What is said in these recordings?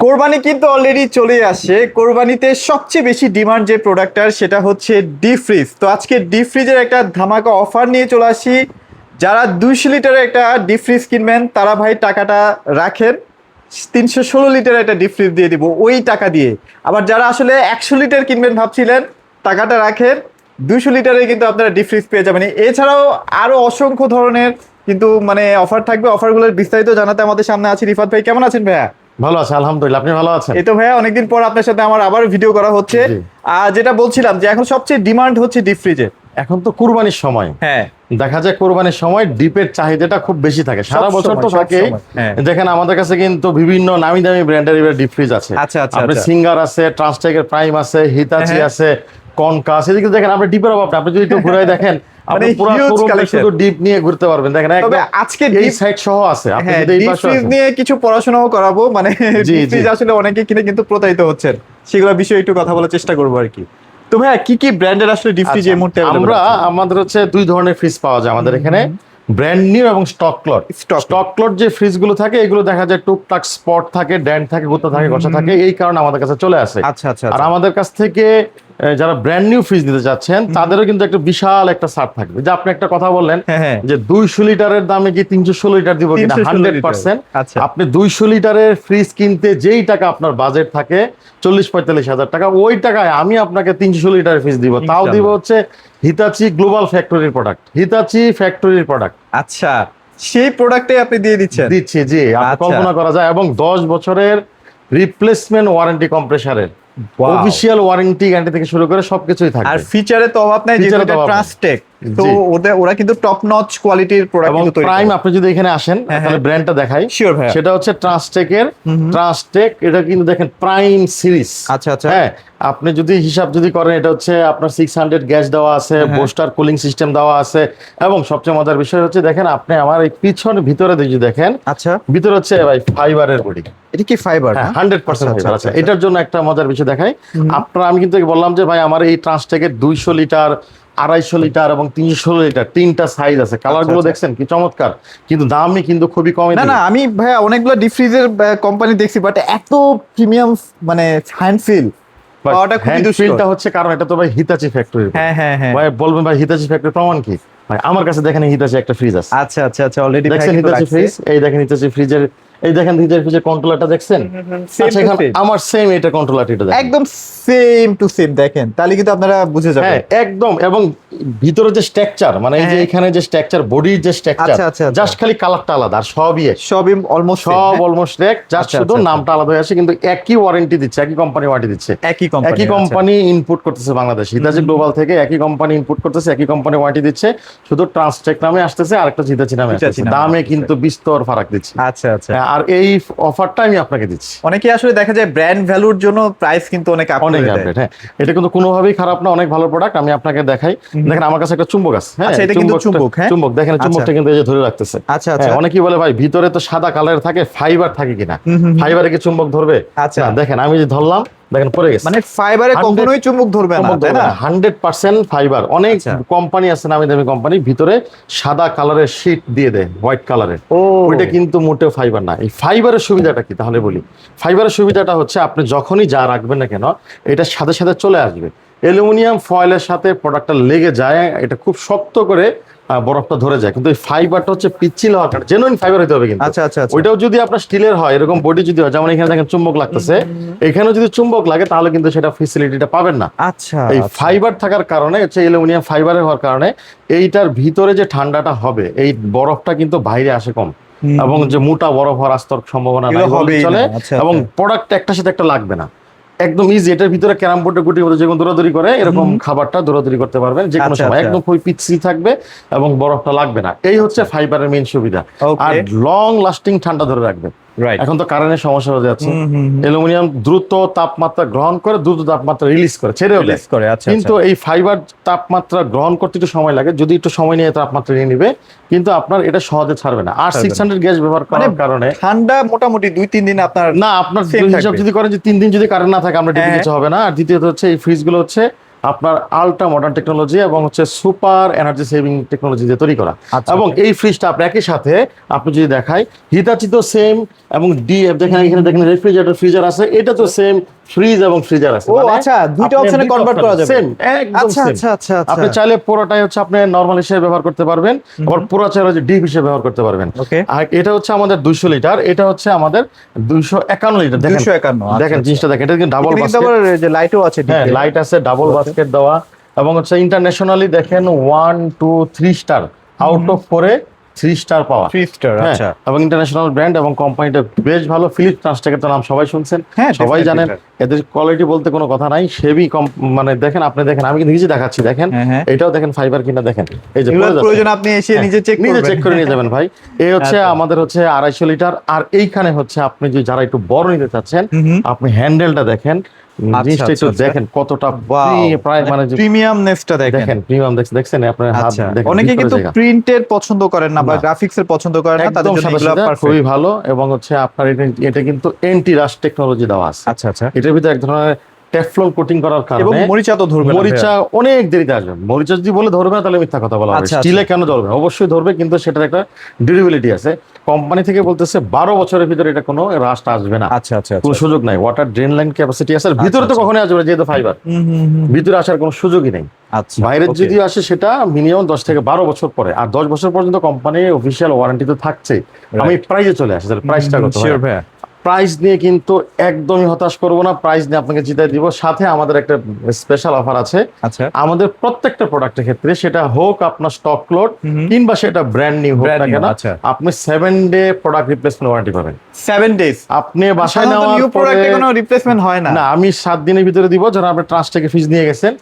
কোরবানি কিন্তু অলরেডি চলে আসে। কোরবানিতে সবচেয়ে বেশি ডিমান্ড যে প্রোডাক্টটার সেটা হচ্ছে ডিপ ফ্রিজ। তো আজকে ডিপ ফ্রিজের একটা ধামাকা অফার নিয়ে চলে আসি। যারা 200 লিটারের একটা ডিপ ফ্রিজ কিনবেন তারা ভাই টাকাটা রাখেন, 316 লিটারের একটা ডিপ ফ্রিজ দিয়ে দিব ওই টাকা দিয়ে। আবার যারা আসলে 100 লিটার কিনবেন ভাবছিলেন টাকাটা রাখেন, 200 লিটারে কিন্তু আপনারা ডিপ ফ্রিজ পেয়ে যাবেন। এছাড়াও আরো অসংখ্য ধরনের কিন্তু অফার থাকবে। অফারগুলোর বিস্তারিত জানাতে আমাদের সামনে আছে রিফাত ভাই। কেমন আছেন ভাইয়া? ভালো আছে আলহামদুলিল্লাহ। আপনি ভালো আছেন? এই তো ভাইয়া অনেকদিন পর আপনার সাথে আমার আবার ভিডিও করা হচ্ছে। জি। আর যেটা বলছিলাম যে এখন সবচেয়ে ডিমান্ড হচ্ছে ডিপ ফ্রিজে। এখন তো কুরবানির সময়, হ্যাঁ, দেখা যায় কুরবানির সময় ডিপের চাহিদাটা খুব বেশি থাকে, সারা বছর তো থাকে। হ্যাঁ। দেখেন আমাদের কাছে কিন্তু বিভিন্ন নামি দামি ব্র্যান্ডের ডিপ ফ্রিজ আছে। আচ্ছা আচ্ছা আপনি আচ্ছা। সিঙ্গার আছে, ট্রান্সটেকের প্রাইম আছে, হিতাচি হ্যাঁ। আছে, কনকাস। এদিকে দেখেন আপনি ডিপের অভাব না। আপনি যদি একটু ঘুরে দেখেন আপনি পুরো huge শোরুমে collection। শুধু ডিপ নিয়ে ঘুরতে পারবেন। দেখেন তবে একদম আজকে এই সাইড সহ আছে। আপনি হ্যাঁ যদি এই ডিপ পাশে ফ্রিজ আসেন। নিয়ে কিছু পড়াশোনাও করাবো। জি, ডিপ ফ্রিজ জি। আসলে অনেকে কিনে কিন্তু প্রতারিত হচ্ছেন, সেগুলো বিষয়ে একটু কথা বলার চেষ্টা করবো আর কি। তো ভাইয়া কি কি ব্র্যান্ডের আসলে ডিপ ফ্রিজ আচ্ছা, এই মুহূর্তে available আমরা আছে? আমাদের হচ্ছে দুই ধরনের ফ্রিজ পাওয়া যায় আমাদের এখানে, ব্র্যান্ড নিউ এবং স্টক ক্লট। Stock স্টক ক্লট যে ফ্রিজ গুলো থাকে এগুলো দেখা যায় টুকটাক স্পট থাকে, ড্যান্ট থাকে, গুঁতো থাকে, গছা থাকে, এই কারণে আমাদের কাছে চলে আসে। আচ্ছা আচ্ছা আর আচ্ছা। আমাদের কাছ থেকে যারা ব্র্যান্ড নিউ ফ্রিজ নিতে চাচ্ছেন তাদেরও কিন্তু একটা বিশাল একটা ছাড় থাকবে। যে আপনি একটা কথা বললেন হ্যাঁ হ্যাঁ, যে 200 লিটারের দামে কি 316 লিটার দিব কিনা, 316 লিটার। 100%। আচ্ছা আপনি 200 লিটারের ফ্রিজ কিনতে যেই টাকা আপনার বাজেট থাকে 40-45 হাজার টাকা, ওই টাকায় আমি আপনাকে 316 লিটারের ফ্রিজ দিব। তাও দিব হচ্ছে হিতাচি গ্লোবাল ফ্যাক্টরির প্রোডাক্ট, হিতাচি ফ্যাক্টরির প্রোডাক্ট আচ্ছা, সেই প্রোডাক্টটাই আপনি দিয়ে দিচ্ছেন? দিচ্ছি। জি, আপনি আচ্ছা। কল্পনা করা যায়। এবং 10 বছরের রিপ্লেসমেন্ট ওয়ারেন্টি কম্প্রেসারের, Wow। অফিসিয়াল ওয়ারেন্টি গ্যারান্টি থেকে শুরু করে সবকিছুই আর থাকবে। ফিচারে তো অভাব নাই, ফিচারে যেটা তো অভাব নাই। ট্রান্সটেক। তো জি। ওরা কিন্তু টপ নচ কোয়ালিটির প্রোডাক্ট এবং কিন্তু তৈরি প্রাইম করে। আপনি যদি এখানে আসেন হ্যাঁ, তাহলে হ্যাঁ। ব্র্যান্ডটা দেখাই। Sure ভাইয়া। সেটা হচ্ছে ট্রান্সটেকের ট্রান্সটেক। এটা কিন্তু দেখেন প্রাইম সিরিজ। আচ্ছা আচ্ছা। হ্যাঁ, আপনি যদি হিসাব যদি করেন এটা হচ্ছে আপনার 600 গ্যাস দেওয়া আছে, হ্যাঁ। বোস্টার কুলিং সিস্টেম দেওয়া আছে। এবং সবচেয়ে মজার বিষয় হচ্ছে দেখেন আপনি আমার এই পিছনে ভিতরে যদি দেখেন, আচ্ছা, ভিতরে হচ্ছে ভাই ফাইবারের বডি। এটা কি ফাইবার? হ্যাঁ, 100% আচ্ছা, ফাইবার আচ্ছা, আছে। এটার জন্য একটা মজার বিষয় দেখাই। আপনার আমি কিন্তু বললাম যে ভাই আমার এই ট্রান্সটেকের 200 লিটার, 250 লিটার এবং 316 লিটার তিনটা সাইজ আছে। কালার গুলো আচ্ছা। দেখছেন কি চমৎকার, কিন্তু দামই কিন্তু খুবই কমে না দিবে। না, আমি ভাইয়া অনেকগুলো ডিপ ফ্রিজের কোম্পানি দেখছি, বাট এত প্রিমিয়াম হ্যান্ড ফিল পাওয়াটা খুবই হ্যান্ড দুষ্কর। ফিলটা হচ্ছে কারণ এটা তো ভাই হিতাচি ফ্যাক্টরি। হ্যাঁ হ্যাঁ হ্যাঁ। ভাই বলবেন ভাই হিতাচি ফ্যাক্টরি প্রমাণ কি? ভাই আমার কাছে দেখেন হিতাচি একটা ফ্রিজ আছে। আচ্ছা আচ্ছা আচ্ছা, অলরেডি দেখছেন হিতাচি ফ্রিজ? এই দেখেন হিতাচি ফ্রিজের, এই দেখেন হিতাচি ফ্রিজের কন্ট্রোলারটা দেখছেন? Same আচ্ছা, to এখানে same। আমার সেম এটা কন্ট্রোলারটা এটা দেখেন। একদম সেম টু সেম। দেখেন তাহলে কিন্তু আপনারা বুঝে যাবেন। হ্যাঁ একদম। এবং ভিতরে যে স্ট্রাকচার এই যে হ্যাঁ। এখানে যে স্ট্রাকচার, বডির যে স্ট্রাকচার, আচ্ছা, আচ্ছা, আচ্ছা। জাস্ট খালি কালারটা আলাদা, আর সবই এক। সবই অলমোস্ট সব অলমোস্ট এক, জাস্ট আচ্ছা, শুধু আচ্ছা, নামটা আলাদা হয়ে আসে, কিন্তু একই ওয়ারেন্টি দিচ্ছে, একই কোম্পানি ওয়ারেন্টি দিচ্ছে। একই একই কোম্পানি। কোম্পানি ইনপুট করতেছে বাংলাদেশ, হিতাচি গ্লোবাল থেকে একই কোম্পানি ইনপুট করতেছে, একই কোম্পানি ওয়ারেন্টি দিচ্ছে। শুধু ট্রান্সটেক নামে আসতেছে আর একটা হিতাচি নামে হিতাচি আসতেছে, নামে দামে আসতেছে। কিন্তু বিস্তর ফারাক দিচ্ছে। আচ্ছা আচ্ছা। আর এই অফারটা আমি আপনাকে দিচ্ছি। অনেকে আসলে দেখা যায় ব্র্যান্ড ভ্যালুর জন্য প্রাইস কিন্তু অনেক আপ অনেক করে দেয়। আপডেট। হ্যাঁ, এটা কিন্তু কোনোভাবেই খারাপ না, অনেক ভালো প্রোডাক্ট। আমি আপনাকে দেখাই। দেখেন আমার কাছে একটা চুম্বক আছে। হ্যাঁ, আচ্ছা, এটা কিন্তু চুম্বক। হ্যাঁ, চুম্বক দেখেন, চুম্বকটা কিন্তু এই যে ধরে রাখতেছে। আচ্ছা আচ্ছা। হ্যাঁ, অনেকেই বলে ভাই ভিতরে তো সাদা কালার থাকে, ফাইবার থাকে কিনা, ফাইবারে কি চুম্বক ধরবে? আচ্ছা। না, দেখেন আমি যে ধরলাম, দেখেন পড়ে গেছে। ফাইবারে 100 কখনোই চুম্বক ধরবে না, তাই না? 100% ফাইবার। অনেক আচ্ছা। কোম্পানি আছে নামি দামি কোম্পানি, ভিতরে সাদা কালারের শীট দিয়ে দেয়, হোয়াইট কালারের। ও ওইটা কিন্তু মোটেও ফাইবার না। এই ফাইবারের সুবিধাটা কি তাহলে বলি। ফাইবারের সুবিধাটা হচ্ছে আপনি যখনই যা রাখবেন না কেন এটার সাথে সাথে চলে আসবে। অ্যালুমিনিয়াম ফয়েলের সাথে প্রোডাক্টটা লেগে যায়, এটা খুব শক্ত করে বরফটা ধরে যায়। কিন্তু এই ফাইবারটা হচ্ছে পিচ্ছিল হওয়ার কারণে, জেনুইন ফাইবার হতে হবে কিন্তু। আচ্ছা আচ্ছা আচ্ছা। ওইটাও যদি আপনার স্টিলের হয়, এরকম বডি যদি হয়, যেমন এখানে দেখেন চুম্বক লাগতেছে, এখানেও যদি চুম্বক লাগে তাহলে কিন্তু সেটা ফেসিলিটিটা পাবেন না। আচ্ছা, এই ফাইবার থাকার কারণে হচ্ছে অ্যালুমিনিয়াম ফাইবারের হওয়ার কারণে এইটার ভিতরে যে ঠান্ডাটা হবে, এই বরফটা কিন্তু বাইরে আসে কম, এবং যে মোটা বরফ হওয়ার আস্তর সম্ভাবনা নাই এগুলো বললেই হবেই চলে। না। আচ্ছা, এবং আচ্ছা। প্রোডাক্ট একটা সাথে একটা লাগবে না, একদম ইজি। এটার ভিতরে ক্যারাম বোর্ডের গুটির মতো যেমন দৌড়াদৌড়ি করে এরকম খাবারটা দৌড়াদৌড়ি করতে পারবেন যে কোনো আচ্ছা, সময়। আচ্ছা। একদম খুবই পিচ্ছিল থাকবে এবং বরফটা লাগবে না। এই হচ্ছে ফাইবারের মেইন সুবিধা। Okay। আর লং লাস্টিং ঠান্ডা ধরে রাখবে। রাইট। এখন তো কারেন্টের সমস্যা হয়ে যাচ্ছে। অ্যালুমিনিয়াম দ্রুত তাপমাত্রা গ্রহণ করে, দ্রুত তাপমাত্রা রিলিজ করে, ছেড়েও দেয়। রিলিজ করে। আচ্ছা কিন্তু এই ফাইবার তাপমাত্রা গ্রহণ করতে একটু সময় লাগে, যদি একটু সময় নিয়ে তাপমাত্রা নিয়ে নিবে, কিন্তু আপনার এটা সহজে ছাড়বে না। আর ছাড়বে না। 600 গ্যাস ব্যবহার করার কারণে ঠান্ডা মোটামুটি 2-3 দিন আপনার না, আপনার Same হিসাব থাকবে। যদি করেন যে 3 দিন যদি কারেন্ট না থাকে আমরা ডিপে হ্যাঁ। কিছু হবে না। আর দ্বিতীয়ত হচ্ছে এই ফ্রিজ গুলো হচ্ছে আপনার আলট্রা মডার্ন টেকনোলজি এবং হচ্ছে সুপার এনার্জি সেভিং টেকনোলজি দিয়ে তৈরি করা। আচ্ছা, এবং এই ফ্রিজটা আপনি একই সাথে আপনি যদি দেখাই হিতাচি তো সেম এবং দেখেন এখানে দেখেন রেফ্রিজারেটর ফ্রিজার আছে, এটা তো সেম ফ্রিজ এবং ফ্রিজার আছে। ও আচ্ছা, দুইটা অপশনে কনভার্ট করা যাবে। সেম একদম আচ্ছা সেম। আচ্ছা আচ্ছা আচ্ছা। আপনি চাইলে পুরোটাই হচ্ছে আপনি নরমাল হিসেবে ব্যবহার করতে পারবেন, আবার পুরো চাইলে ডিপ হিসেবে ব্যবহার করতে পারবেন। ওকে। আর এটা হচ্ছে আমাদের 200 লিটার, এটা হচ্ছে আমাদের 251 লিটার। দেখেন 251, দেখেন জিনিসটা দেখেন, এটা কিন্তু ডাবল এখানে কিন্তু বাস্কেট, আবার যে লাইটও আছে, হ্যাঁ লাইট আছে, ডাবল বাস্কেট দেওয়া এবং হচ্ছে ইন্টারন্যাশনালি দেখেন 1 2 3 স্টার আউট অফ 4 3 স্টার পাওয়া। 3 স্টার। হ্যাঁ, আচ্ছা। এবং ইন্টারন্যাশনাল ব্র্যান্ড এবং কোম্পানিটা বেশ ভালো। ফিলিপস ট্রান্সটেকের তো নাম সবাই শুনছেন, হ্যাঁ, সবাই definitely, জানেন। sir। এদের কোয়ালিটি বলতে কোনো কথা নাই, হেভি মানে দেখেন, আপনি দেখেন, আমি কিন্তু নিজে দেখাচ্ছি, দেখেন হ্যাঁ, হ্যাঁ। এটাও দেখেন ফাইবার কিনা দেখেন, এই যে এগুলোর পড়ে যাচ্ছে। প্রয়োজন আপনি এসে নিজে চেক নিজে করবেন। চেক করে নিয়ে যাবেন ভাই। এই হচ্ছে আচ্ছা। আমাদের হচ্ছে 250 লিটার। আর এইখানে হচ্ছে আপনি যে যারা একটু বড় নিতে চাচ্ছেন, আপনি হ্যান্ডেলটা দেখেন, জিনিসটা একটু আচ্ছা। দেখেন কতটা Wow, প্রায় মানে যে প্রিমিয়ামনেসটা দেখেন। দেখেন প্রিমিয়াম দেখছেন আপনার হাত আচ্ছা, দেখেন অনেকে ভিতরে কিন্তু জায়গা। প্রিন্টের পছন্দ করেন না বা না। গ্রাফিক্সের পছন্দ করেন না, তাদের একদম জন্য সাদা এগুলো সাদা, পারফেক্ট। খুবই ভালো। এবং হচ্ছে আপনার এটা কিন্তু এন্টি রাশ টেকনোলজি দেওয়া আছে। আচ্ছা আচ্ছা। এটার ভিতরে এক ধরনের টেফলন কোটিং করার এবং কারণে মরিচা তো ধরবে না। মরিচা অনেক দেরিতে আসবে। মরিচা যদি বলে ধরবে না তাহলে মিথ্যা কথা বলা হবে। আচ্ছা, স্টিলে কেন ধরবে না? অবশ্যই ধরবে, কিন্তু সেটার একটা ডিউরেবিলিটি আছে। কোম্পানি থেকে বলতেছে 12 বছরের ভিতরে এটা কোনো রাস্ট আসবে না, আচ্ছা আচ্ছা কোনো সুযোগ নাই। ওয়াটার ড্রেন লাইন ক্যাপাসিটি আছে, আর ভিতরে তো আচ্ছা। কখনোই আসবে না যেহেতু ফাইবার, ভিতরে আসার কোনো সুযোগই নেই। আচ্ছা। বাইরের okay। যদি আসে সেটা মিনিমাম 10 থেকে 12 বছর পরে, আর 10 বছর পর্যন্ত কোম্পানি অফিসিয়াল ওয়ারেন্টি তো থাকছেই। আমি প্রাইসে চলে আসি, তাহলে প্রাইসটা কত? Sure ভাইয়া। প্রাইস নিয়ে কিন্তু একদমই হতাশ করবো না, প্রাইস নিয়ে আপনাকে জিতাই দিব। সাথে আমাদের একটা স্পেশাল অফার আছে আচ্ছা। আমাদের প্রত্যেকটা প্রোডাক্টের ক্ষেত্রে, সেটা হোক আপনার স্টক লোড কিংবা সেটা ব্র্যান্ড নিউ হোক Brand না new, কেন, আচ্ছা। আপনি 7 ডে প্রোডাক্ট রিপ্লেসমেন্ট ওয়ারেন্টি পাবেন। 7 ডেজ। আপনি বাসায় সাধারণত নেওয়ার নিউ পরে প্রোডাক্টে কোনো রিপ্লেসমেন্ট হয় না। না, আমি 7 দিনের ভিতরে দিব। যারা আপনি ট্রান্সটেকে ফিজ নিয়ে গেছেন,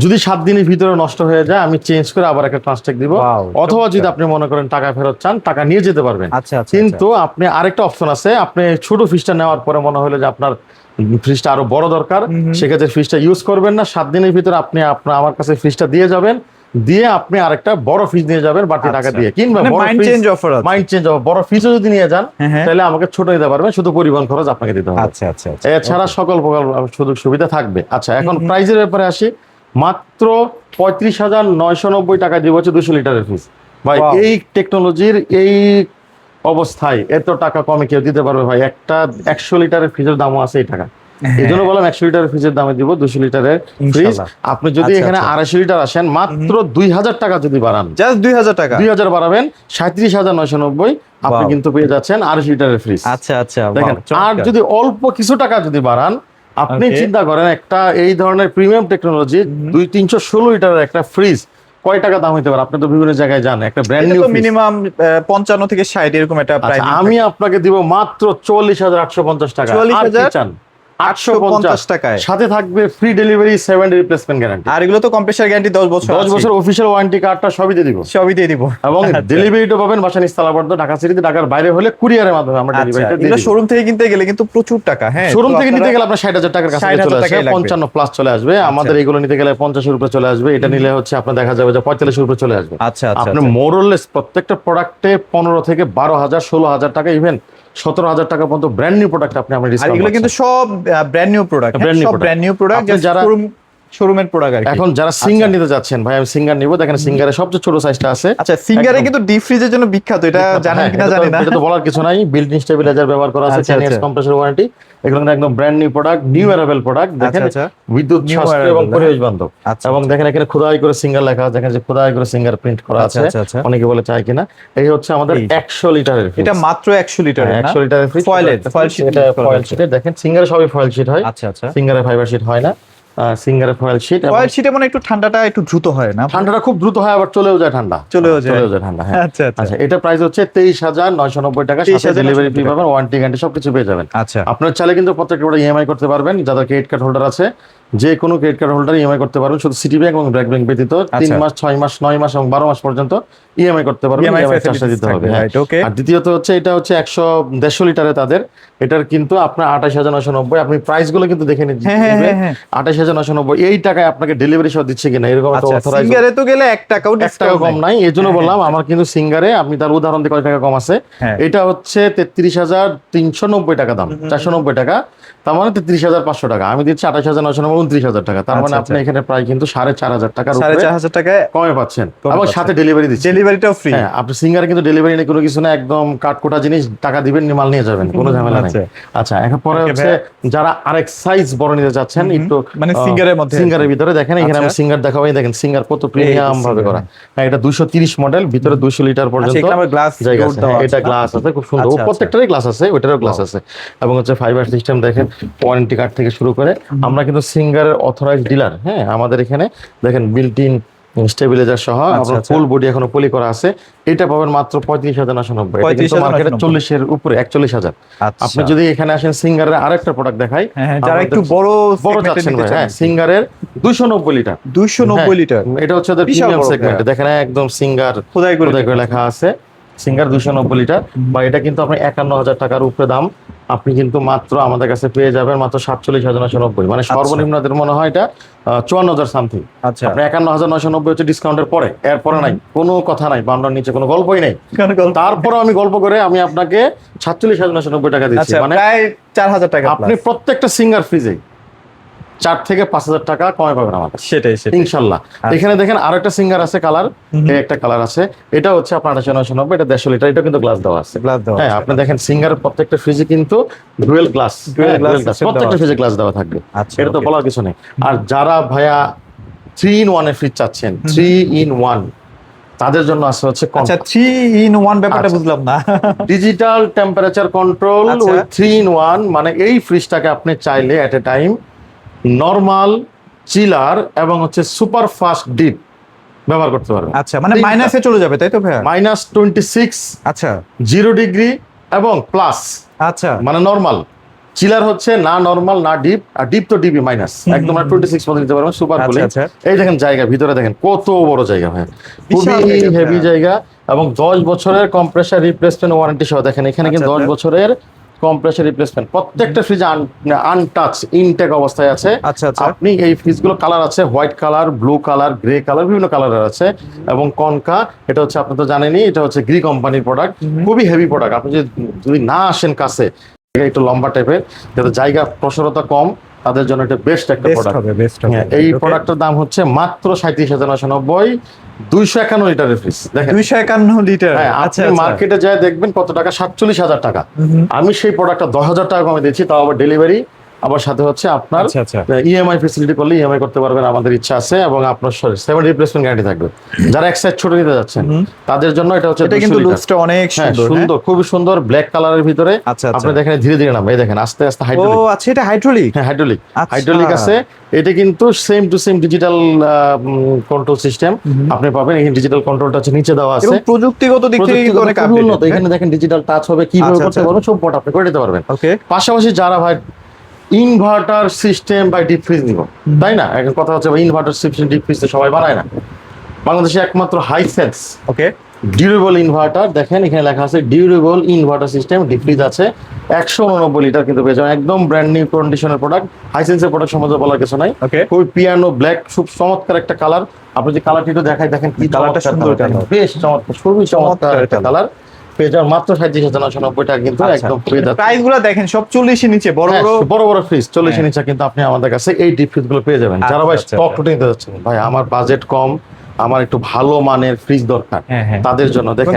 যদি 7 দিনের ভিতরে নষ্ট হয়ে যায়, আমি চেঞ্জ করে আবার একটা ট্রান্সটেক দিব। Wow, অথবা যদি চমৎকার। আপনি মনে করেন টাকা ফেরত চান, টাকা নিয়ে যেতে পারবেন। আচ্ছা আচ্ছা। কিন্তু আপনি আরেকটা অপশন আছে, আপনি ছোট ফ্রিজটা নেওয়ার পরে মনে হলো যে আপনার ফ্রিজটা আরো বড় দরকার, সেক্ষেত্রে ফ্রিজটা ইউজ করবেন না। 7 দিনের ভিতরে আপনি আমার কাছে ফ্রিজটা দিয়ে যাবেন, দিয়ে আপনি আরেকটা বড় ফ্রিজ নিয়ে যাবেন বাড়তি টাকা দিয়ে। কিংবা মানে বড় মাইন্ড চেঞ্জ অফার আছে। মাইন্ড চেঞ্জ হবে, বড় ফ্রিজও যদি নিয়ে যান হ্যাঁ, হ্যাঁ। তাহলে আমাকে ছোট নিতে পারবেন, শুধু পরিবহন খরচ আপনাকে দিতে হবে। আচ্ছা আচ্ছা আচ্ছা। এছাড়া সকল প্রকার সুযোগ সুবিধা থাকবে। আচ্ছা, এখন প্রাইজের ব্যাপারে আসি। মাত্র 35,990 টাকা দিব হচ্ছে 200 লিটারের ফ্রিজ। ভাই Wow. এই টেকনোলজির এই অবস্থায় এত টাকা কমে কেউ দিতে পারবে ভাই? একটা 100 লিটারের ফ্রিজের দামও আছে এই টাকা। এই জন্য বললাম 100 লিটারের ফ্রিজের দামে দিব 200 লিটারের ফ্রিজ। ইনশাআল্লাহ। আপনি যদি আচ্ছা, এখানে আচ্ছা। 250 লিটার আসেন, মাত্র 2000 টাকা যদি বাড়ান, জাস্ট 2000 টাকা। 2000 বাড়াবেন 37,990, আপনি Wow. কিন্তু পেয়ে যাচ্ছেন 250 লিটারের ফ্রিজ। আচ্ছা আচ্ছা। দেখেন, wow, চমৎকার। আর যদি অল্প কিছু টাকা যদি বাড়ান, আপনি Okay. চিন্তা করেন একটা এই ধরনের প্রিমিয়াম টেকনোলজি 316 লিটারের একটা ফ্রিজ কয় টাকা দাম হতে পারে? আপনি তো বিভিন্ন জায়গায় জানেন, একটা ব্র্যান্ড এটা নিউ তো মিনিমাম 55 থেকে 60 এরকম একটা প্রাইস। আমি আপনাকে দিব মাত্র 40,850 টাকা। আর কি চান? 850 টাকায়। সাথে থাকবে free delivery, 7 day replacement guarantee, আর এগুলো তো কম্প্রেসার গ্যারান্টি 10 বছর। 10 বছর অফিশিয়াল ওয়ারেন্টি কার্ডটা সবই দিয়ে দিব। সবই দিয়ে দিব। এবং আচ্ছা। ডেলিভারিটা পাবেন বাসা নিস্তালাবদ্ধ ঢাকা সিটিতে, ঢাকার বাইরে হলে কুরিয়ারের মাধ্যমে আমরা আচ্ছা, ডেলিভারিটা দিয়ে এগুলো দিব। শোরুম থেকে কিনতে গেলে কিন্তু প্রচুর টাকা। হ্যাঁ, শোরুম তো থেকে নিতে আপনারা- গেলে আপনার 60,000 টাকার কাছে 60,000 চলে আসবে, টাকাই লাগবে। 55 প্লাস চলে আসবে। আমাদের এগুলো নিতে গেলে 50-এর উপরে চলে আসবে। এটা নিলে হচ্ছে আপনার দেখা যাবে যে 45-এর উপরে চলে আসবে। আচ্ছা আচ্ছা আপনি আচ্ছা। মোরলেস প্রত্যেকটা প্রোডাক্টে 15 থেকে 12,000, 16,000 টাকা, ইভেন 17,000 টাকা পর্যন্ত ব্র্যান্ড নিউ প্রোডাক্ট আপনি আমার আর ডিসকাউন্ট এগুলো কিন্তু সব brand new product. Brand new সব product। ব্র্যান্ড নিউ প্রোডাক্ট, আপনি যারা- শোরুমের প্রোডাক্ট আর কি। এখন যারা সিঙ্গার নিতে যাচ্ছেন, ভাই আমি সিঙ্গার নিব, দেখেন সিঙ্গারের সবচেয়ে ছোট সাইজটা আছে। আচ্ছা, সিঙ্গারে একদম। কিন্তু ডিপ ফ্রিজের জন্য বিখ্যাত, এটা জানেন হ্যাঁ, কিনা এটা তো- জানি না। এটা তো বলার কিছু নাই, বিল্ট ইন স্টেবিলাইজার ব্যবহার করা আছে, আচ্ছা, 10 ইয়ার্স আচ্ছা। Compressor warranty. এগুলো কিন্তু একদম brand new product, new arrival product. দেখেন আচ্ছা, বিদ্যুৎ New সাশ্রয় arrival, এবং হ্যাঁ। পরিবেশ বান্ধব। আচ্ছা, এবং দেখেন এখানে খোদাই করে সিঙ্গার লেখা আছে, দেখেন যে খোদাই করে সিঙ্গার প্রিন্ট করা আচ্ছা, আছে। আচ্ছা, আচ্ছা। অনেকে বলে চায় কিনা। এই হচ্ছে আমাদের এই। 100 লিটারের ফ্রিজ। এটা মাত্র 100 লিটারের না? 100 লিটারের ফ্রিজ, ফয়েল শিট। এটা ফয়েল শিটে। দেখেন সিঙ্গারে সবই ফয়েল শিট হয়, আচ্ছা আচ্ছা। সিঙ্গারে ফাইবার শিট হয় না। সিঙ্গারে ফয়েল শিট। ফয়েল শিটে মানে একটু ঠান্ডাটা একটু দ্রুত হয় না? ঠান্ডাটা খুব দ্রুত হয়, আবার চলেও যায় ঠান্ডা। চলেও যায় ঠান্ডা, হ্যাঁ। আচ্ছা আচ্ছা। আচ্ছা, এটা প্রাইস হচ্ছে 23,990 টাকা, সাথে 23,990 ডেলিভারি ফি পাবেন, ওয়ারেন্টি গ্যারান্টি সবকিছু পেয়ে যাবেন। আচ্ছা। আপনার চাইলে কিন্তু প্রত্যেকটা ইএমআই করতে পারবেন। যাদের ক্রেডিট কার্ড হোল্ডার আছে, যে কোনো ক্রেডিট কার্ড হোল্ডার ইএমআই করতে পারবেন, শুধু সিটি ব্যাংক এবং ব্র্যাক ব্যাংক ব্যতীত। 3 মাস, 6 মাস, 9 মাস এবং 12 মাস পর্যন্ত ইএমআই করতে পারবেন। EMI ইএমআই চার্জটা facilities দিতে হবে, থাকবে, হ্যাঁ। right, okay। আর দ্বিতীয়ত হচ্ছে এটা হচ্ছে 150 লিটারে তাদের, এটার কিন্তু আপনার 28,990। আপনি প্রাইস গুলো কিন্তু দেখে নিন, হ্যাঁ, হ্যাঁ, হ্যাঁ, হ্যাঁ। 28,990 এই টাকায় আপনাকে ডেলিভারি সহ দিচ্ছে কিনা, এরকম একটা আচ্ছা, অথরাইজ সিঙ্গারে তো গেলে 1 টাকাও 1 টাকা কম নাই। এই জন্য বললাম আমার কিন্তু সিঙ্গারে, আপনি তার উদাহরণ দিয়ে কয় টাকা কম আছে। হ্যাঁ। এটা হচ্ছে 33,390 টাকা দাম, 490 টাকা, তার মানে 33,500 টাকা। আমি দিচ্ছি 28,990, 29,000 টাকা, তার মানে আপনি এখানে প্রায় কিন্তু 4,500 টাকার উপরে 4,500 টাকায় কমে পাচ্ছেন, এবং সাথে ডেলিভারি দিচ্ছি। ডেলিভারিটাও ফ্রি। হ্যাঁ, আপনি সিঙ্গারে কিন্তু ডেলিভারি নেই, কোনো কিছু না, একদম কাটকোটা জিনিস, টাকা দিবেন মাল নিয়ে যাবেন, কোনো ঝামেলা নাই। আচ্ছা, এখন পরে হচ্ছে যারা আরেক সাইজ বড় নিতে চাচ্ছেন, একটু মানে সিঙ্গারের মধ্যে, সিঙ্গারের ভিতরে দেখেন, এখানে আমি সিঙ্গার দেখাবো, এই দেখেন সিঙ্গার কত প্রিমিয়াম ভাবে করা। হ্যাঁ, এটা 230 মডেল, ভিতরে 200 লিটার পর্যন্ত জায়গা আছে। এটা গ্লাস আছে খুব সুন্দর, প্রত্যেকটারই গ্লাস আছে, ওইটারও গ্লাস আছে, এবং হচ্ছে ফাইবার সিস্টেম দেখেন, ওয়ারেন্টি কার্ড থেকে শুরু করে। আমরা কিন্তু সিঙ্গারের অথরাইজড ডিলার। হ্যাঁ, আমাদের এখানে দেখেন বিল্ট ইন স্টেবিলাইজার সহ আপনার ফুল বডি এখনো পলি করা আছে। এটা পাবেন মাত্র 35,990। এটা কিন্তু মার্কেটে 40 এর উপরে, 41,000। আপনি যদি এখানে আসেন, সিঙ্গারের আরেকটা প্রোডাক্ট দেখাই, যারা একটু বড় চাচ্ছেন ভাই, হ্যাঁ, সিঙ্গারের 290 লিটার, 290 লিটার, এটা হচ্ছে ওদের প্রিমিয়াম সেগমেন্ট। দেখেন একদম সিঙ্গার খোদাই করে লেখা আছে, সিঙ্গার 290 লিটার, বা এটা কিন্তু আপনি 51,000 টাকার উপরে দাম, আপনি কিন্তু মাত্র আমাদের কাছে পেয়ে যাবেন মাত্র 47,990। মানে সর্বনিম্নদের মনে হয় এটা 54,000 সামথিং। আচ্ছা, আপনি 51,990 হচ্ছে ডিসকাউন্টের পরে, এরপরে নাই, কোনো কথা নাই, বান্ডার নিচে কোনো গল্পই নাই। তারপরে আমি গল্প করে আমি আপনাকে 47,990 টাকা দিচ্ছি, মানে প্রায় 4,000 টাকা। আপনি প্রত্যেকটা সিঙ্গার ফ্রিজে 4 থেকে 5,000 টাকা কমে পাবেন আমাদের, সেটাই ইনশাল্লাহ। এখানে দেখেন আরেকটা সিঙ্গার আছে, কালার, একটা কালার আছে, এটা হচ্ছে আপনার 2890, এটা 150 লিটার, এটা কিন্তু গ্লাস দেওয়া আছে। হ্যাঁ, আপনি দেখেন সিঙ্গারের প্রত্যেকটা ফ্রিজে কিন্তু ডুয়েল গ্লাস, প্রত্যেকটা ফ্রিজে গ্লাস দেওয়া থাকবে, এটা তো বলার কিছু নেই। আর যারা ভাইয়া 3 in 1 এর ফ্রিজ চাচ্ছেন, 3 in 1, তাদের জন্য আছে হচ্ছে 3 in 1 ব্যাপারটা বুঝলাম না। Digital temperature control with 3 in 1, মানে এই ফ্রিজটাকে আপনি চাইলে এট এ টাইম নরমাল, চিলার এবং হচ্ছে সুপার ফাস্ট ডিপ ব্যবহার করতে পারবেন। আচ্ছা, মানে মাইনাসে চলে যাবে, তাই তো ভাইয়া? -26, আচ্ছা, 0 ডিগ্রি এবং প্লাস। আচ্ছা, মানে নরমাল, চিলার হচ্ছে না নরমাল না ডিপ, আর ডিপ তো ডিপি মাইনাস, একদম 26 পর্যন্ত দিতে পারবেন সুপার কুলিং। এই দেখেন জায়গা, ভিতরে দেখেন কত বড় জায়গা, ভাই খুবই হেভি জায়গা, এবং 10 বছরের কম্প্রেসার রিপ্লেসমেন্ট ওয়ারেন্টি সহ। দেখেন এখানে কিন্তু 10 বছরের কম্প্রেসার রিপ্লেসমেন্ট, প্রত্যেকটা ফ্রিজ আনটাচ ইনটেক অবস্থায় আছে। আপনি এই ফ্রিজগুলো কালার আছে, white colour, blue colour, grey colour, বিভিন্ন কালারের আছে, এবং কনকা, এটা হচ্ছে আপনি তো জানেনই, এটা হচ্ছে গ্রি কোম্পানির প্রোডাক্ট, খুবই হেভি প্রোডাক্ট। আপনি যদি না আসেন কাছে, একটু লম্বা টাইপের, যাতে জায়গা প্রসারতা কম, তাদের জন্য এটা বেস্ট একটা প্রোডাক্ট। এই প্রোডাক্টের দাম হচ্ছে মাত্র 37,990, 251 লিটারের ফ্রিজ। দেখেন 251 লিটার। আচ্ছা, মার্কেটে যায় দেখবেন কত টাকা, 47,000 টাকা। আমি সেই প্রোডাক্টটা 10,000 টাকা কমে দিচ্ছি, তাও আবার ডেলিভারি, আবার সাথে হচ্ছে আপনার ইএমআই ফেসিলিটি করলে ইএমআই করতে পারবেন, আমাদের ইচ্ছা আছে, এবং আপনার 7 রিপ্লেসমেন্ট গ্যারান্টি থাকবে। যারা এক সাইজ ছোট নিতে যাচ্ছেন তাদের জন্য এটা হচ্ছে, এটা কিন্তু লুকসটা অনেক সুন্দর, খুবই সুন্দর, ব্ল্যাক কালারের ভিতরে। আপনি দেখেন ধীরে ধীরে নাম, এই দেখেন আস্তে আস্তে হাইড্রোলিক। ও আচ্ছা, এটা হাইড্রোলিক। হ্যাঁ, হাইড্রোলিক আছে। এটা কিন্তু same to same digital control system আপনি পাবেন। এখানে ডিজিটাল কন্ট্রোলটা হচ্ছে নিচে দেওয়া আছে, এবং প্রযুক্তিগত দিক থেকে কিন্তু অনেক উন্নত। এখানে দেখেন ডিজিটাল টাচ হবে, কিভাবে করতে পারবেন সব পট আপনি করে দিতে পারবেন। পাশাপাশি যারা ভাই ইনভার্টার সিস্টেম বা ডিপ ফ্রিজ নিব, তাই না, এখন কথা হচ্ছে ইনভার্টার সিস্টেম ডিপ ফ্রিজ সবাই বানায় না, বাংলাদেশে একমাত্র হাইসেন্স ডিউরেবল ইনভার্টার। দেখেন এখানে লেখা আছে durable inverter system deep fridge আছে, 189 লিটার কিন্তু পেয়ে যাবেন, একদম ব্র্যান্ড নিউ কন্ডিশনের প্রোডাক্ট। হাইসেন্সের প্রোডাক্ট সম্বন্ধে বলার কিছু নাই, খুবই পিয়ানো ব্ল্যাক, খুব চমৎকার একটা কালার। আপনি যে কালারটি তো দেখাই, দেখেন কি কালারটা সুন্দর, বেশ চমৎকার, খুবই চমৎকার একটা কালার। পেয়ে যাবেন মাত্র 37,990 টাকা, কিন্তু একদম পেয়ে যাচ্ছে। প্রাইসগুলো দেখেন সব 40 এর নিচে, বড় বড় ফ্রিজ 40 এর নিচে কিন্তু আপনি আমাদের কাছে এই ডিপ ফ্রিজ গুলো পেয়ে যাবেন। যারা ভাই স্টক টুটে নিতে যাচ্ছেন, ভাই আমার বাজেট কম, আমার একটু ভালো মানের ফ্রিজ দরকার, তাদের জন্য দেখেন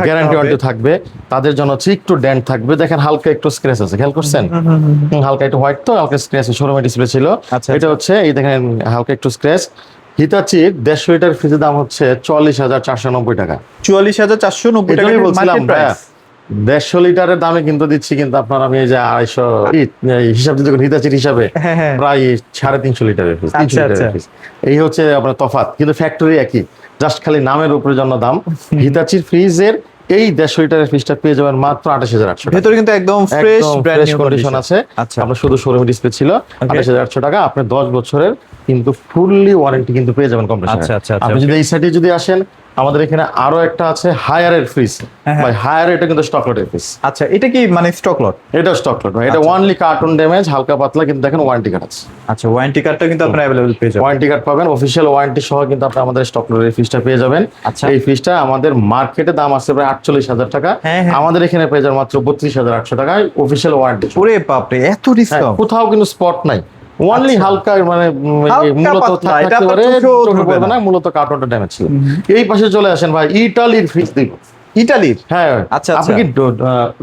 গ্যারান্টি ওয়ারেন্টি থাকবে, তাদের জন্য হচ্ছে একটু ডেন্ট থাকবে। দেখেন হালকা একটু স্ক্র্যাচ আছে, খেয়াল করছেন, হালকা একটু হোয়াইট, তো হালকা স্ক্র্যাচ শোরুমে ডিসপ্লে ছিল, এটা হচ্ছে এই দেখেন হালকা একটু স্ক্র্যাচ। হিতাচির 150 লিটার ফ্রিজের দাম হচ্ছে 44,490 টাকা। 44,490 টাকা বলছিলাম প্রাইস। 150 লিটারের দামে কিন্তু দিচ্ছি, কিন্তু আপনার আমি এই যে 250 হিসাব দিতে হিতাচির হিসাবে প্রায় 350 লিটারের ফ্রিজ, 300 লিটারের ফ্রিজ। এই হচ্ছে আপনার তফাৎ, কিন্তু ফ্যাক্টরি একই, জাস্ট খালি নামের উপরে জন্য দাম। হিতাচির ফ্রিজের এই 150 লিটারের ফ্রিজটা পেয়ে যাবেন মাত্র 28,800 টাকা। ভেতরে কিন্তু একদম ফ্রেশ ব্র্যান্ড নিউ কন্ডিশন আছে। আপনার শুধু শোরুমে ডিসপ্লে ছিল 28,800 টাকা। আপনি 10 বছরের কিন্তু ফুললি ওয়ারেন্টি কিন্তু পেয়ে যাবেন কম্প্রেসারে। আপনি যদি এই সাইডে যদি আসেন, আমাদের এখানে আরো একটা আছে হায়ারের ফ্রিজ, ভাই হায়ার, এটা কিন্তু স্টক লটের ফ্রিজ। আচ্ছা, এটা কি মানে স্টক লট? এটা স্টক লট, এটা ওয়ানলি কার্টুন ড্যামেজ, হালকা পাতলা, কিন্তু দেখেন ওয়ারেন্টি কার্ড আছে। আচ্ছা, ওয়ারেন্টি কার্ডটা কিন্তু আপনারা अवेलेबल পেয়ে যাবেন, ওয়ারেন্টি কার্ড পাবেন, অফিশিয়াল ওয়ারেন্টি সহ কিন্তু আপনি আমাদের স্টক লটের ফ্রিজটা পেয়ে যাবেন। এই ফ্রিজটা আমাদের মার্কেটে দাম আছে প্রায় 48,000 টাকা, আমাদের এখানে পেয়ে যাবেন মাত্র 32,800 টাকায় অফিশিয়াল ওয়ারেন্টি। ওরে বাপ রে, এত ডিসকাউন্ট! কোথাও কিন্তু স্পট নাই, ওয়ানলি আচ্ছা। হালকা মানে হালকা মূলত পাতলা, এটা থাকতে আপনার পারে, চোখেও চোখে ধরবে পড়বে না। না, মূলত কার্টনটা ড্যামেজ ছিল। এই পাশে চলে আসেন ভাই, ইটালির ফ্রিজ দিব। ইতালির? হ্যাঁ, আচ্ছা, আপনি আচ্ছা। কি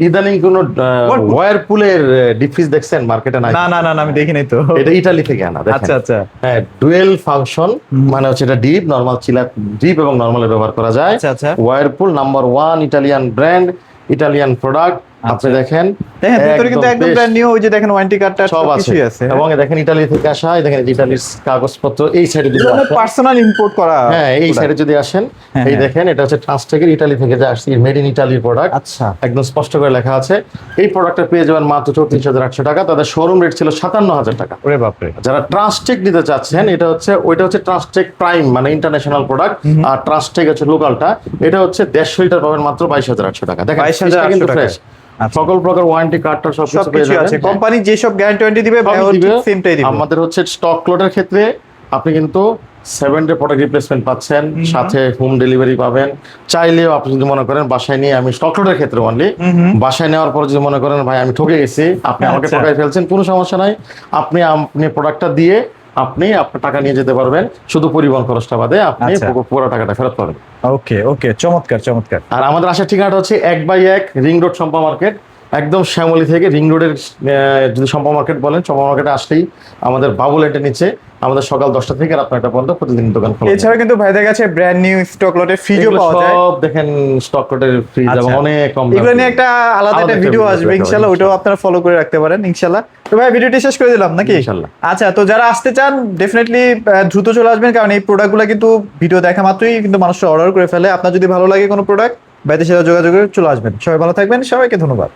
ইদানিং কোন Whirlpool? ওয়ারপুলের ডিপ ফ্রিজ দেখছেন মার্কেটে? নাই। না, না, না, না, আমি দেখি নাই তো। এটা ইটালি থেকে আনা, দেখেন। আচ্ছা, আচ্ছা। হ্যাঁ, ডুয়েল ফাংশন, মানে হচ্ছে এটা ডিপ নরমাল চিলার, ডিপ এবং নরমালে ব্যবহার করা যায়। আচ্ছা, আচ্ছা। Whirlpool number 1 Italian brand, Italian product. আপনি দেখেন দেখেন ভিতরে কিন্তু একদম বেশ ব্র্যান্ড নিউ, ওই যে দেখেন ওয়ারেন্টি কার্ডটা সব আছে, কিছুই আছে। এবং দেখেন ইটালি থেকে আসা, এই দেখেন ইটালির কাগজপত্র। এই সাইডে যদি আসেন, পার্সোনাল ইম্পোর্ট করা। হ্যাঁ এই সাইডে যদি আসেন, হ্যাঁ, এই হ্যাঁ। দেখেন এটা হচ্ছে ট্রান্সটেকের, ইটালি থেকে যে আসছে, মেড ইন ইটালির প্রোডাক্ট। আচ্ছা। একদম স্পষ্ট করে লেখা আছে। এই প্রোডাক্টটা পেয়ে যাবেন মাত্র 34,800 টাকা। তাদের শোরুম রেট ছিল 57,000 টাকা। ওরে বাপরে। যারা ট্রান্সটেক নিতে চাচ্ছেন, এটা হচ্ছে ওইটা হচ্ছে ট্রান্সটেক প্রাইম, মানে ইন্টারন্যাশনাল প্রোডাক্ট। আর ট্রান্সটেক হচ্ছে লোকালটা, এটা হচ্ছে 150 লিটার পাবেন মাত্র 22,800 টাকা। দেখেন 22,800 কিন্তু টাকা। ফ্রেশ, আচ্ছা। সকল প্রকার ওয়ারেন্টি কার্ডটা সবকিছু পেয়ে সবকিছু যাবেন। আছে, কোম্পানি যেসব গ্যারান্টি দিবে সবই ভাইও দিবে। ঠিক সেমটাই দিবে। আমাদের হচ্ছে স্টক লোডের ক্ষেত্রে আপনি কিন্তু 7 ডে প্রোডাক্ট রিপ্লেসমেন্ট পাচ্ছেন, সাথে হোম ডেলিভারি পাবেন। চাইলেও আপনি যদি মনে করেন বাসায় নিয়ে, আমি স্টক লোডের ক্ষেত্রে অনলি, বাসায় নেওয়ার পর যদি মনে করেন ভাই আমি ঠকে গেছি, আপনি আমাকে আচ্ছা। ঠকাই ফেলছেন, কোনো সমস্যা নাই। আপনি প্রোডাক্টটা দিয়ে আপনি আপনার টাকা নিয়ে যেতে পারবেন, শুধু পরিবহন খরচটা বাদে আপনি আচ্ছা। পুরো টাকাটা ফেরত পাবেন। ওকে, ওকে, চমৎকার, চমৎকার। আর আমাদের আসার ঠিকানাটা হচ্ছে 1/1 রিং রোড সম্পা মার্কেট, একদম শ্যামলী থেকে রিং রোডের যদি সম্পা মার্কেট বলেন, সম্পা মার্কেটে আসলেই আমাদের বাবু লেটের নিচে আমাদের সকাল 10টা থেকে রাত 9টা পর্যন্ত প্রতিদিন দোকান খোলা থাকে। এছাড়া কিন্তু ভাইদের কাছে ব্র্যান্ড নিউ স্টক লটে ফ্রিজও এগুলো পাওয়া যায়। সব দেখেন স্টক লোডের ফ্রিজ, এবং আচ্ছা। অনেক কম দামে। এগুলো নিয়ে একটা আলাদা একটা একটা ভিডিও video আসবে দেখাবো, ইনশাআল্লাহ, ওটাও আপনারা ফলো করে রাখতে পারেন ইনশাআল্লাহ। তো ভাই ভিডিওটি শেষ করে দিলাম নাকি? ইনশাআল্লাহ। আচ্ছা, তো যারা আসতে চান ডেফিনেটলি দ্রুত চলে আসবেন, কারণ এই প্রোডাক্টগুলো কিন্তু ভিডিও দেখা মাত্রই কিন্তু মানুষ অর্ডার করে ফেলে। আপনার যদি ভালো লাগে কোনো প্রোডাক্ট, ভাইদের সাথে যোগাযোগ করে চলে আসবেন। সবাই ভালো থাকবেন, সবাইকে ধন্যবাদ।